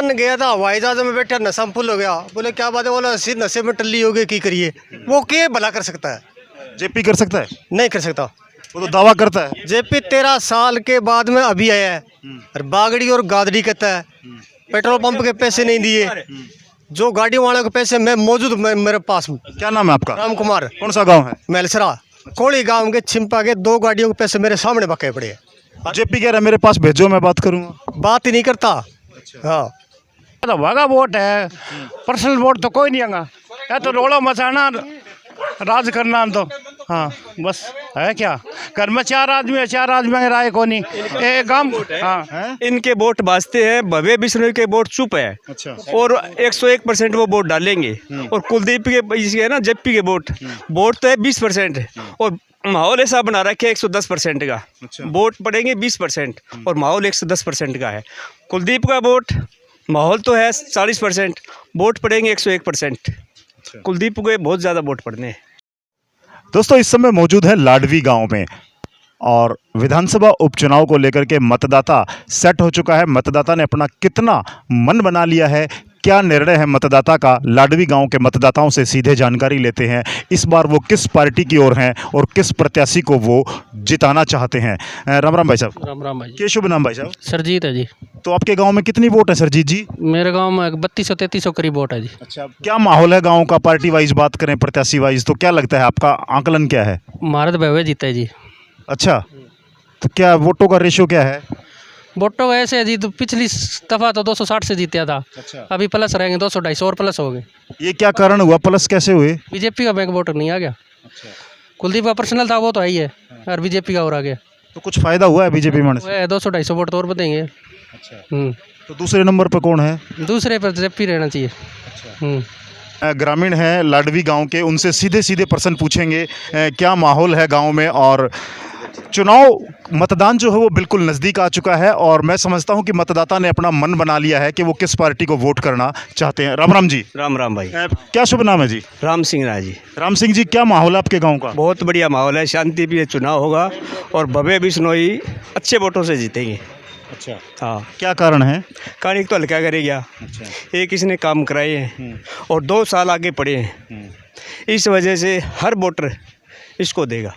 मन गया था हवाई जहाज में बैठा नशा में फुल हो गया। बोले क्या बात है, बोला नशे में टल्ली हो गई की करिए। वो क्या भला कर सकता है? जेपी कर सकता है? नहीं कर सकता। वो तो दावा करता है। जेपी 13 साल के बाद में अभी आया है और बागड़ी और गादड़ी कहता है पेट्रोल पंप के पैसे नहीं दिए, जो गाड़ी वालों के पैसे मैं मौजूद मेरे पास। क्या नाम है आपका? राम कुमार। कौन सा गांव है? मेलसरा कोड़ी गांव के छिंपा के 2 गाड़ियों के पैसे मेरे सामने बके पड़े हैं। जेपी कह रहा है मेरे पास भेजो, मैं बात करूंगा। बात ही नहीं करता। हाँ तो वागा वोट है, पर्सनल वोट तो कोई नहीं आगा। या तो रोड़ा मचाना, राज करना तो हाँ बस है क्या। घर में 4 आदमी है, 4 आदमी में राय को नहीं एक गांव। हाँ इनके वोट बाजते हैं, भव्य बिश्नोई के वोट चुप है। अच्छा। और 101% वो वोट डालेंगे। और कुलदीप के इसके है ना जेपी के वोट तो है 20%। और माहौल ऐसा बना रखे 110% का। अच्छा। वोट पड़ेंगे 20% और माहौल 110% का है। कुलदीप का वोट माहौल तो है 40%, वोट पड़ेंगे 101%। कुलदीप को बहुत ज़्यादा वोट पड़ने हैं। दोस्तों इस समय मौजूद है लाडवी गांव में और विधानसभा उपचुनाव को लेकर के मतदाता सेट हो चुका है। मतदाता ने अपना कितना मन बना लिया है, क्या निर्णय है मतदाता का, लाडवी गांव के मतदाताओं से सीधे जानकारी लेते हैं। इस बार वो किस पार्टी की ओर हैं और किस प्रत्याशी को वो जिताना चाहते हैं। राम राम भाई साहब। राम राम भाई। क्या शुभ नाम भाई साहब? सरजीत है जी। तो आपके गांव में कितनी वोट है सरजीत जी? मेरे गांव में 3200-3300 करीब वोट है जी। अच्छा, क्या माहौल है गांव का? पार्टी वाइज बात करें, प्रत्याशी वाइज, तो क्या लगता है, आपका आंकलन क्या है? भारत भव्य जीता है जी। अच्छा, तो क्या वोटों का रेशियो क्या है? वोटों का ऐसे है जी, तो पिछली दफ़ा तो 260 से जीता था। अच्छा। अभी प्लस रहेंगे 200-250 और प्लस हो गए। ये क्या कारण हुआ, प्लस कैसे हुए? बीजेपी का बैंक वोटर नहीं आ गया। कुलदीप का पर्सनल था वो तो आई है और बीजेपी का और आ गया। तो कुछ फायदा हुआ है बीजेपी में से? 200-250 वोट तो और बढ़ेंगे। अच्छा। तो दूसरे नंबर पर कौन है? दूसरे पर जेपी रहना चाहिए। ग्रामीण हैं लाडवी गांव के, उनसे सीधे सीधे प्रश्न पूछेंगे क्या माहौल है गांव में। और चुनाव मतदान जो है वो बिल्कुल नज़दीक आ चुका है और मैं समझता हूं कि मतदाता ने अपना मन बना लिया है कि वो किस पार्टी को वोट करना चाहते हैं। राम राम जी। राम राम भाई। क्या शुभ नाम है जी? राम सिंह राय जी। राम सिंह जी, क्या माहौल है आपके गांव का? बहुत बढ़िया माहौल है, शांति भी चुनाव होगा और भव्य बिश्नोई अच्छे वोटों से जीतेंगे। अच्छा। हाँ, क्या कारण है? कहानी तो हल्का करेगा। अच्छा। एक इसने काम कराए हैं और 2 साल आगे पड़े हैं, इस वजह से हर वोटर इसको देगा।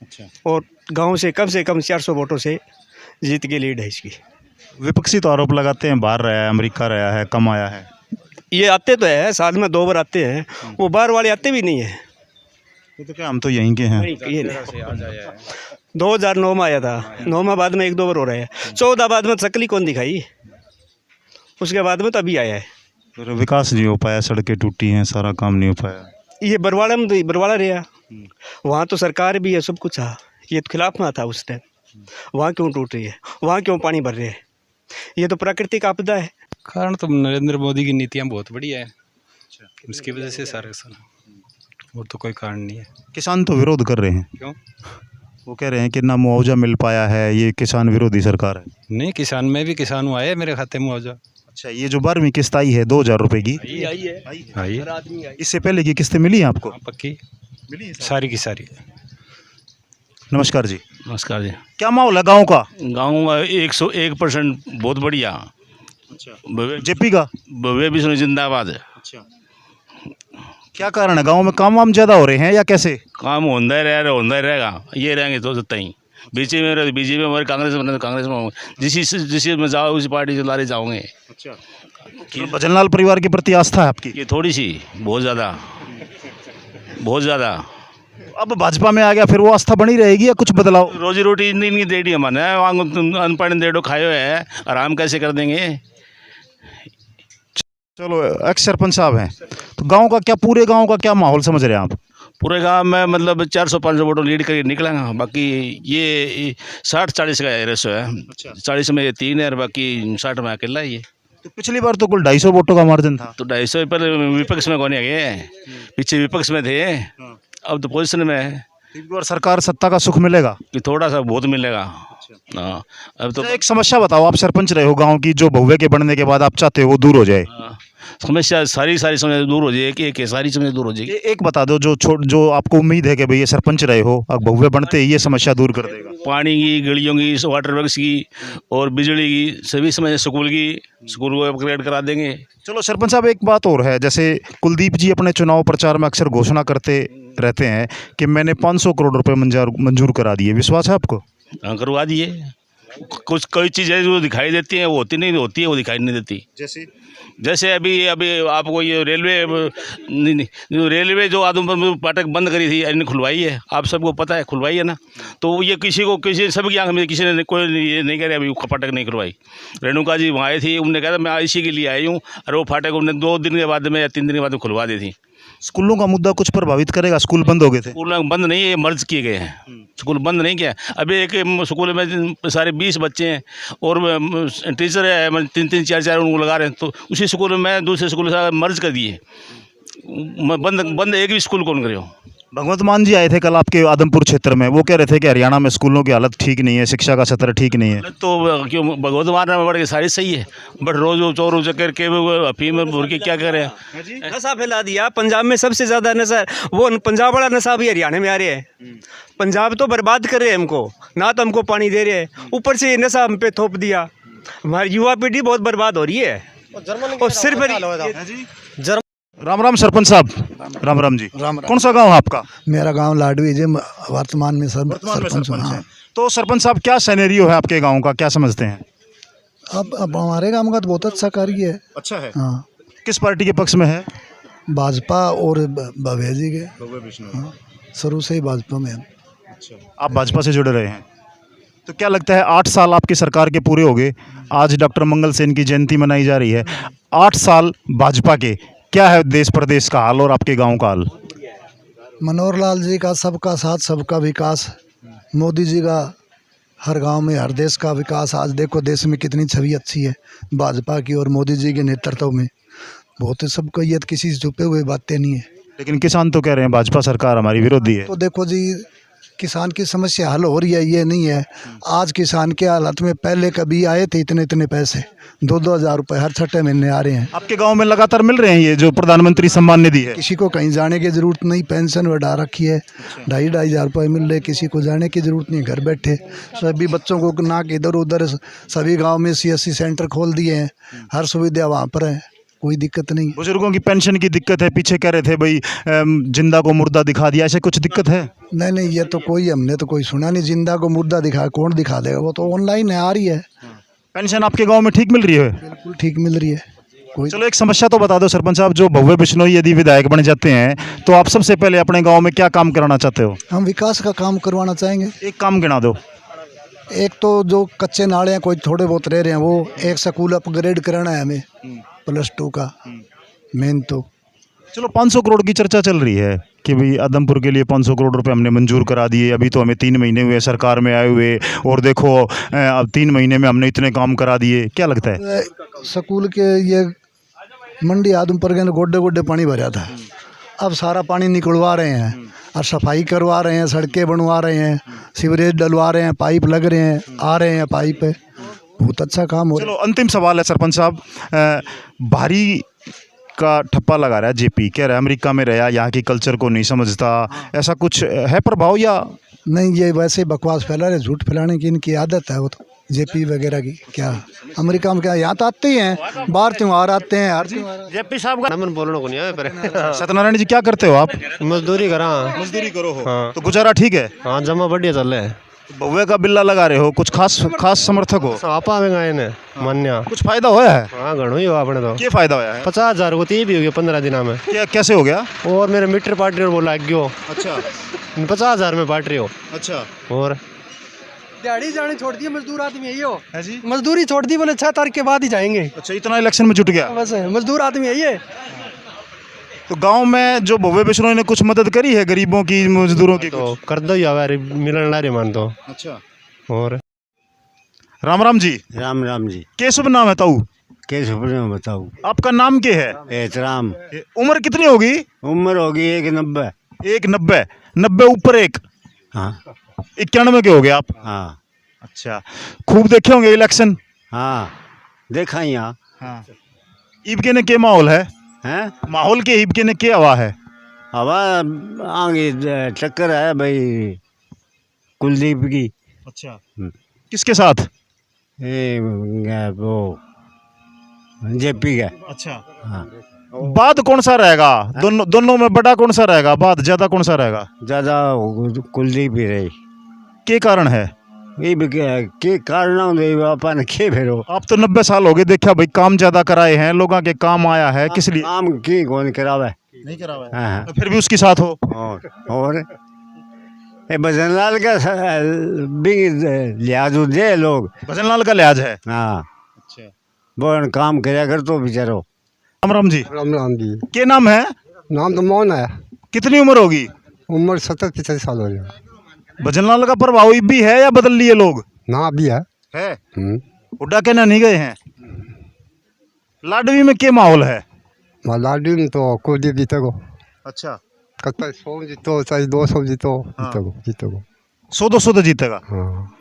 अच्छा। और गांव से कम 400 वोटों से जीत के लीड है इसकी। विपक्षी तो आरोप लगाते हैं बाहर रहा है, अमेरिका रहा है, कम आया है। ये आते तो है, साल में 2 बार आते हैं, वो बाहर वाले आते भी नहीं है। तो क्या हम तो यहीं के हैं? ये 2009 में आया था, 9 में बाद में 1-2 बार हो रहा है। 14 बाद में शक्ल कौन दिखाई, उसके बाद में तो अभी आया है। फिर विकास नहीं हो पाया, सड़कें टूटी हैं, सारा काम नहीं हो पाया। ये बरवाड़ा में तो बरवाड़ा रहा, वहाँ तो सरकार भी है, सब कुछ था, ये तो खिलाफ में था उस टाइम। वहाँ क्यों टूट रही है, वहाँ क्यों पानी भर रहे हैं? ये तो प्राकृतिक आपदा है। कारण तो नरेंद्र मोदी की नीतियाँ बहुत बढ़िया है, उसकी वजह से सारे और तो कोई कारण नहीं है। किसान तो विरोध कर रहे हैं। क्यों? वो कह रहे हैं कि ना मुआवजा मिल पाया है, ये किसान विरोधी सरकार है। नहीं, किसान में भी किसान हुआ है, मेरे खाते में मुआवजा। अच्छा, ये जो 12वीं किस्त आई है 2000 रुपए की, आई इससे पहले की किस्तें मिली हैं आपको? पक्की सारी की सारी। नमस्कार जी। नमस्कार जी। क्या माहौल है गाँव का? गाँव में 101% बहुत बढ़िया। जेपी का? भव्य बिश्नोई जिंदाबाद है। अच्छा। क्या कारण है, गांव में काम वाम ज़्यादा हो रहे हैं या कैसे? काम होता ही रहेगा, ये रहेंगे तो सत्ता ही। बीजेपी में हमारे कांग्रेस में, कांग्रेस में जिस में जाओ उसी पार्टी से लारे जाओगे। अच्छा। तो भजनलाल परिवार के प्रति आस्था है आपकी? ये थोड़ी सी, बहुत ज़्यादा। अब भाजपा में आ गया, फिर वो आस्था बनी रहेगी या कुछ बदलाव? रोजी रोटी नहीं दे दी हमारे, अनपढ़ डेढ़ो खाए हुए है, आराम कैसे कर देंगे? चलो, एक्स सरपंच साहब हैं, तो गांव का क्या, पूरे गांव का क्या माहौल समझ रहे हैं आप? पूरे गांव में मतलब 400-500 वोटों लीड करके निकलेंगे। बाकी ये 60-40 का रेशो है। अच्छा। 40 में ये 3 है और बाकी 60 में अकेला ही है। तो पिछली बार तो कुल 250 वोटों का मार्जिन था। तो 250 पर विपक्ष में कौन है, पीछे विपक्ष में थे, अब तो पोजीशन में है। इस बार सरकार सत्ता का सुख मिलेगा कि थोड़ा सा बहुत मिलेगा। हाँ, अब तो एक समस्या बताओ, आप सरपंच रहे हो गांव की, जो भव्य के बनने के बाद आप चाहते हो वो दूर हो जाए। समस्या सारी समस्या दूर हो जाएगी, एक सारी समस्या दूर हो जाएगी। एक बता दो जो आपको उम्मीद है कि भाई ये सरपंच रहे हो, अब भव्य बनते ही ये समस्या दूर कर देगा। पानी की, गलियों की, वाटर वर्क्स की और बिजली की, सभी समय स्कूल को अपग्रेड करा देंगे। चलो सरपंच साहब, एक बात और है, जैसे कुलदीप जी अपने चुनाव प्रचार में अक्सर घोषणा करते रहते हैं कि मैंने 500 करोड़ रुपए मंजूर करा दिए, विश्वास है आपको? हाँ, करवा दिए। कुछ कोई चीज़ें जो दिखाई देती हैं वो होती नहीं, होती है वो दिखाई नहीं देती। जैसे अभी आपको ये रेलवे जो आदमपुर फाटक बंद करी थी, इन्होंने खुलवाई है, आप सबको पता है, खुलवाई है ना। तो ये किसी सबकी आंख में किसी ने कोई ये नहीं कह रहा अभी फाटक नहीं खुलवाई। रेणुका जी वहाँ आई थी, उन्होंने कहा था मैं इसी के लिए आई हूँ, और वो फाटक उन्होंने 2 दिन के बाद में या 3 दिन के बाद में खुलवा दी थी। स्कूलों का मुद्दा कुछ प्रभावित करेगा? स्कूल बंद हो गए थे। स्कूल बंद नहीं है, मर्ज किए गए हैं, स्कूल बंद नहीं किया। अभी एक स्कूल में सारे 20 बच्चे हैं और टीचर है 3-3 4-4 उनको लगा रहे हैं, तो उसी स्कूल में दूसरे स्कूल से मर्ज कर दिए। बंद एक भी स्कूल कौन करे हो। भगवंत मान जी आए थे कल आपके आदमपुर क्षेत्र में, वो कह रहे थे कि हरियाणा में स्कूलों की हालत ठीक नहीं है, शिक्षा का स्तर ठीक नहीं है। तो क्यों भगवत मान बढ़ के सारी सही है, बट रोज वो चोर चक्कर के अफीम भर के क्या कर रहे हैं। नशा फैला दिया पंजाब में, सबसे ज़्यादा नशा वो पंजाब वाला नशा भी हरियाणा में आ रहा है। पंजाब तो बर्बाद कर रहे हैं हमको, ना तो हमको पानी दे रहे हैं, ऊपर से ये नशा हम पे थोप दिया। हमारी युवा पीढ़ी बहुत बर्बाद हो रही है। और सिर्फ राम राम सरपंच साहब, राम राम जी। कौन सा गांव है आपका? मेरा गांव लाडवी जी, वर्तमान में सरपंच हूं। है। तो सरपंच साहब, क्या सिनेरियो है आपके गांव का, क्या समझते हैं? अब हमारे गांव का तो बहुत अच्छा कार्य है। अच्छा है। हाँ, किस पार्टी के पक्ष में है? भाजपा और भव्य जी के। हाँ, शुरू से ही भाजपा में हम। आप भाजपा से जुड़े रहे हैं, तो क्या लगता है 8 साल आपकी सरकार के पूरे हो गए, आज डॉक्टर मंगल सेन की जयंती मनाई जा रही है, 8 साल भाजपा के, क्या है देश प्रदेश का हाल और आपके गांव का हाल? मनोहर लाल जी का सबका साथ सबका विकास, मोदी जी का हर गांव में हर देश का विकास। आज देखो देश में कितनी छवि अच्छी है भाजपा की और मोदी जी के नेतृत्व में। बहुत सबको ये किसी से छुपे हुए बातें नहीं है। लेकिन किसान तो कह रहे हैं भाजपा सरकार हमारी विरोधी है। तो देखो जी, किसान की समस्या हल हो रही है, ये नहीं है। आज किसान के हालत में, पहले कभी आए थे इतने पैसे, 2-2 हज़ार रुपये हर 6 महीने आ रहे हैं। आपके गांव में लगातार मिल रहे हैं ये जो प्रधानमंत्री सम्मान निधि है? किसी को कहीं जाने की ज़रूरत नहीं, पेंशन बढ़ा रखी है, 2,500 हज़ार रुपये मिल रहे, किसी को जाने की ज़रूरत नहीं, घर बैठे। सभी बच्चों को ना कि इधर उधर, सभी गाँव में CSC सेंटर खोल दिए हैं, हर सुविधा वहाँ पर है, कोई दिक्कत नहीं। बुजुर्गों की पेंशन की दिक्कत है, पीछे कह रहे थे भाई जिंदा को मुर्दा दिखा दिया, ऐसे कुछ दिक्कत है? नहीं, ये तो कोई हमने तो कोई सुना नहीं। जिंदा को मुर्दा कौन दिखा देगा, वो तो ऑनलाइन है, आ रही है। पेंशन आपके गांव में ठीक मिल रही है? बिल्कुल ठीक मिल रही है। कोई चलो एक समस्या तो बता दो सरपंच साहब, जो भव्य बिश्नोई यदि विधायक बन जाते हैं तो आप सबसे पहले अपने गांव में क्या काम कराना चाहते हो? हम विकास का काम करवाना चाहेंगे। एक काम गिना दो। एक तो जो कच्चे नाले हैं, कोई थोड़े बहुत रह रहे हैं, वो एक स्कूल अपग्रेड कराना है हमें, +2 का मेन। तो चलो 500 करोड़ की चर्चा चल रही है कि भाई आदमपुर के लिए 500 करोड़ रुपए हमने मंजूर करा दिए, अभी तो हमें 3 महीने हुए सरकार में आए हुए, और देखो अब 3 महीने में हमने इतने काम करा दिए, क्या लगता है? स्कूल के ये मंडी आदमपुर के गोड्डे गोड्डे पानी भरा था, अब सारा पानी निकलवा रहे हैं और सफाई करवा रहे हैं, सड़कें बनवा रहे हैं, सीवरेज डलवा रहे हैं, पाइप लग रहे हैं, आ रहे हैं पाइप, बहुत अच्छा काम हो रहा है। चलो अंतिम सवाल है सरपंच साहब, भारी का ठप्पा लगा रहा है जेपी, कह रहा है अमेरिका में रहा, यहाँ की कल्चर को नहीं समझता, ऐसा कुछ है प्रभाव या नहीं? ये वैसे बकवास फैला रहे, झूठ फैलाने की इनकी आदत है, वो तो जेपी वगैरह की। क्या अमेरिका में क्या, यहाँ तो आते ही हैं, बाहर त्योहार आते हैं, हर त्योहार। जेपी साहब का नमन बोलने को नहीं है पर सत्यनारायण जी क्या करते हो आप? मजदूरी करा। मजदूरी करो हो? हाँ। तो गुजारा ठीक है? हाँ, जमा बढ़िया चल रहा है। बउए का बिल्ला लगा रहे हो, कुछ खास समर्थक हो? आप आवेगा इन्हें मान्या कुछ फायदा होया है? हाँ, घणो ही हो आपने तो। क्या फायदा होया है? 50,000 को 30 भी हो गया 15 दिनों में। क्या कैसे हो गया? और मेरे मीटर पार्टी और बोला गयो। अच्छा 50,000 में पार्टी हो। अच्छा। और दिहाड़ी जाने छोड़ दिए, मजदूर आदमी यही हो। है जी? मजदूरी छोड़ दी, बोले 6 तारीख के बाद ही जाएंगे। अच्छा, इतना इलेक्शन में जुट गया? बस मजदूर आदमी यही है। तो गांव में जो भव्य बिश्नोई ने कुछ मदद करी है गरीबों की, मजदूरों की? तो कर दो यार, मिलन ला रही मान तो। अच्छा। और राम राम जी। राम राम जी। के शुभ नाम है ताऊ? के सुपने में बताऊँ? आपका नाम क्या है? एहतराम। उम्र कितनी होगी? उम्र होगी 190। 190? 90 ऊपर 1? हाँ 91 के हो गए आप? हाँ अच्छा, खूब देखे होंगे इलेक्शन? हाँ, देखा ही यहाँ। हाँ। ईबके ने क्या माहौल है? हैं? माहौल के ईबके ने क्या हवा है? हवा आगे टक्कर है भाई कुलदीप की। अच्छा, हम्म। किसके साथ? ये वो जेपी का। अच्छा, हाँ, बाद कौन सा रहेगा? दोनों में बड़ा कौन सा रहेगा? बाद ज्यादा कौन सा रहेगा? ज़्यादा कुलदीप ही रही। के कारण है? ये भी के कारण अपन के फेरो आप तो 90 साल हो गए, देखा भाई काम ज्यादा कराए हैं, लोगों के काम आया है, किस लिए? काम की कौन करावे। नहीं करा हुआ है। हाँ, तो फिर भी उसके साथ हो। और ये भजन लाल का भी लिहाज दे लोग। भजन लाल का लिहाज है। हाँ, अच्छा, वो काम कराया कर तो बेचारो। राम राम जी, राम राम जी। के नाम है? नाम तो मोहन है। कितनी उम्र होगी? उम्र 70-75 साल हो गया। भजन लाल का प्रभाव भी है या बदल लिए लोग? ना भी है। है। हुड्डा कहना नहीं गए हैं। लाडवी में क्या माहौल है? लाडू में तो कुलदीप जीतेगो। अच्छा, कत्ता 100 जीतो चाहे 200 जीतो, हाँ। जीतेगो। 100-200 तो जीतेगा। हाँ।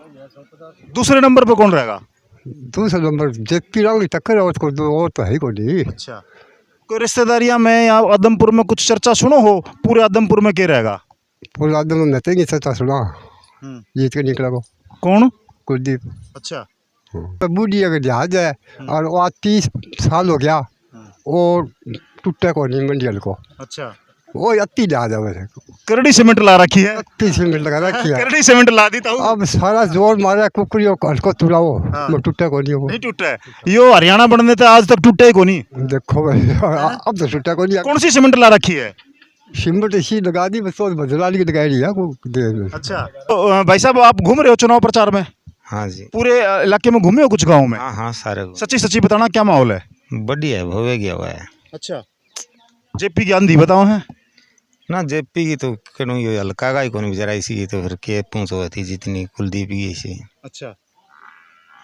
दूसरे नंबर पे कौन रहेगा? दूसरा नंबर जेपी राव की टक्कर है, और तो है ही को नहीं। अच्छा, कोई रिश्तेदारियां में या आदमपुर में कुछ चर्चा सुनो हो? पूरे आदमपुर में क्या रहेगा? पूरा आदम नतेंगे चर्चा सुना, जीत के निकला को कौन? कुलदीप। अच्छा, तो बूढ़ी अगर जहाज है और वो आज 30 साल हो गया, वो टूटे को नहीं मंडियल को। अच्छा, वो अति जहाज है वैसे, करड़ी सीमेंट ला रखी है। 30 मिनट लगा रखी है। करड़ी सीमेंट ला दी था। अब सारा जोर मारा कुकरियों को तुड़ाओ, हाँ। वो टूटे को नहीं वो। नहीं टूटा है यो, हरियाणा बनने थे आज तक टूटे ही को नहीं। देखो भाई, अब तो टूटा को नहीं। कौन सी सीमेंट ला रखी है? सिमट इसी लगा दी, बस बदलाली की लगाई रही है को देर में। अच्छा, तो भाई साहब आप घूम रहे हो चुनाव प्रचार में? हाँ जी। पूरे इलाके में घूमे हो कुछ गाँव में? हाँ हाँ, सारे सच्ची सच्ची बताना, क्या माहौल है? बढ़िया है, भव्य गया हुआ है अच्छा, जेपी की आंधी बताओ है ना। जेपी की तो कहीं ये हल्का का ही कौन बेचारा, इसी तो फिर के पूछ हुआ थी जितनी कुलदीप की ऐसी। अच्छा,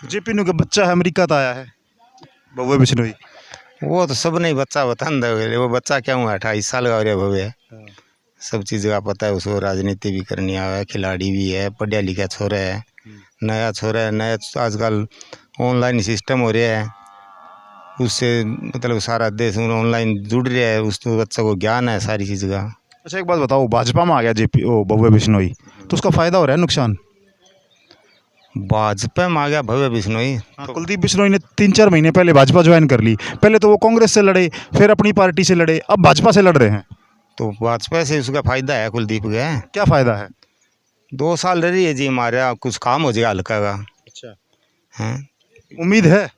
जेपी नु के बच्चा है अमेरिका तो आया है बउए बिश्नोई। वो तो सब नहीं बच्चा बता दे, वो बच्चा क्या हुआ 28 साल का हो रहा भव्य। सब चीज़ का पता है उसको, राजनीति भी करनी आवा, खिलाड़ी भी है, पढ़ा लिखा छोरा है, नया छोरा है, नया आजकल ऑनलाइन सिस्टम हो रहा है, उससे मतलब सारा देश ऑनलाइन जुड़ रहा है, उसको बच्चा को ज्ञान है सारी चीज़ का। अच्छा, एक बात बताओ, भाजपा में आ गया जेपी ओ बउए बिश्नोई, तो उसका फायदा हो रहा है नुकसान? भाजपा में आ गया भव्य बिश्नोई। कुलदीप बिश्नोई ने 3-4 महीने पहले भाजपा ज्वाइन कर ली। पहले तो वो कांग्रेस से लड़े, फिर अपनी पार्टी से लड़े, अब भाजपा से लड़ रहे हैं। तो भाजपा से उसका फायदा है कुलदीप का। क्या फायदा है? 2 साल रही है जी हमारा, कुछ काम हो जाएगा हल्का का। अच्छा, हैं, उम्मीद है?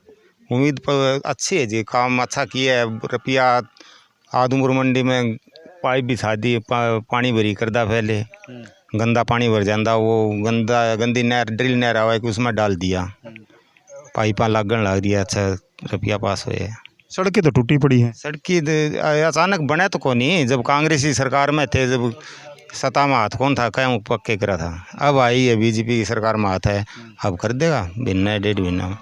उम्मीद पर अच्छी है जी, काम अच्छा किया है। रुपया आदमपुर मंडी में पाइप बिछा दी, पानी भरी करदा, पहले गंदा पानी भर जाता, वो गंदी नहर ड्रिल नहर आवा कि उसमें डाल दिया, पाइपा लागन लग रही है, अच्छा रुपया पास हुए। सड़कें तो टूटी पड़ी हैं। सड़की अचानक बने तो कौन ही, जब कांग्रेसी सरकार में थे, जब सत्ता में हाथ कौन था, क्या पक्के करा था। अब आई है बीजेपी की सरकार में हाथ है, अब कर देगा, महीना 1.5 महीना में।